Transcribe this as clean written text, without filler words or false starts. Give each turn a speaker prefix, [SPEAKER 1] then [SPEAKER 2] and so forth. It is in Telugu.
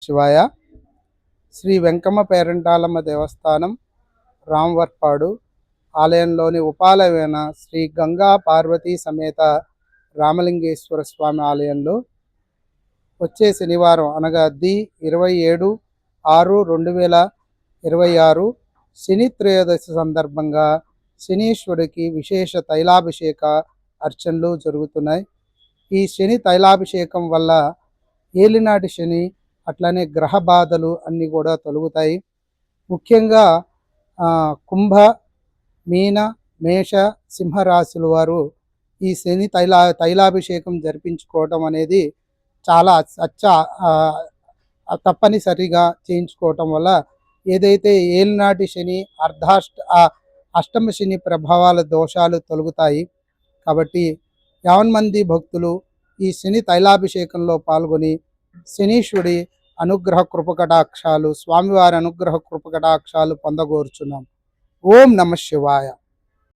[SPEAKER 1] శివాయ. శ్రీ వెంకమ్మ పేరంటాలమ్మ దేవస్థానం రామవర్పాడు ఆలయంలోని ఉపాలయమైన శ్రీ గంగా పార్వతీ సమేత రామలింగేశ్వర స్వామి ఆలయంలో వచ్చే శనివారం అనగా 27/6/2026 శని త్రయోదశి సందర్భంగా శనీశ్వరుడికి విశేష తైలాభిషేక అర్చనలు జరుగుతున్నాయి. ఈ శని తైలాభిషేకం వల్ల ఏలినాటి శని అట్లనే గ్రహ బాధలు అన్నీ కూడా తొలగుతాయి. ముఖ్యంగా కుంభ, మీన, మేష, సింహరాశుల వారు ఈ శని తైలాభిషేకం జరిపించుకోవటం అనేది చాలా తప్పనిసరిగా చేయించుకోవటం వల్ల ఏదైతే ఏలినాటి శని అష్టమ శని ప్రభావాల దోషాలు తొలగుతాయి. కాబట్టి 50 మంది భక్తులు ఈ శని తైలాభిషేకంలో పాల్గొని శనీశ్వరుడి అనుగ్రహ కృపకటాక్షాలు, స్వామివారి అనుగ్రహ కృపకటాక్షాలు పొందగోరుచున్నాం. ఓం నమ శివాయ.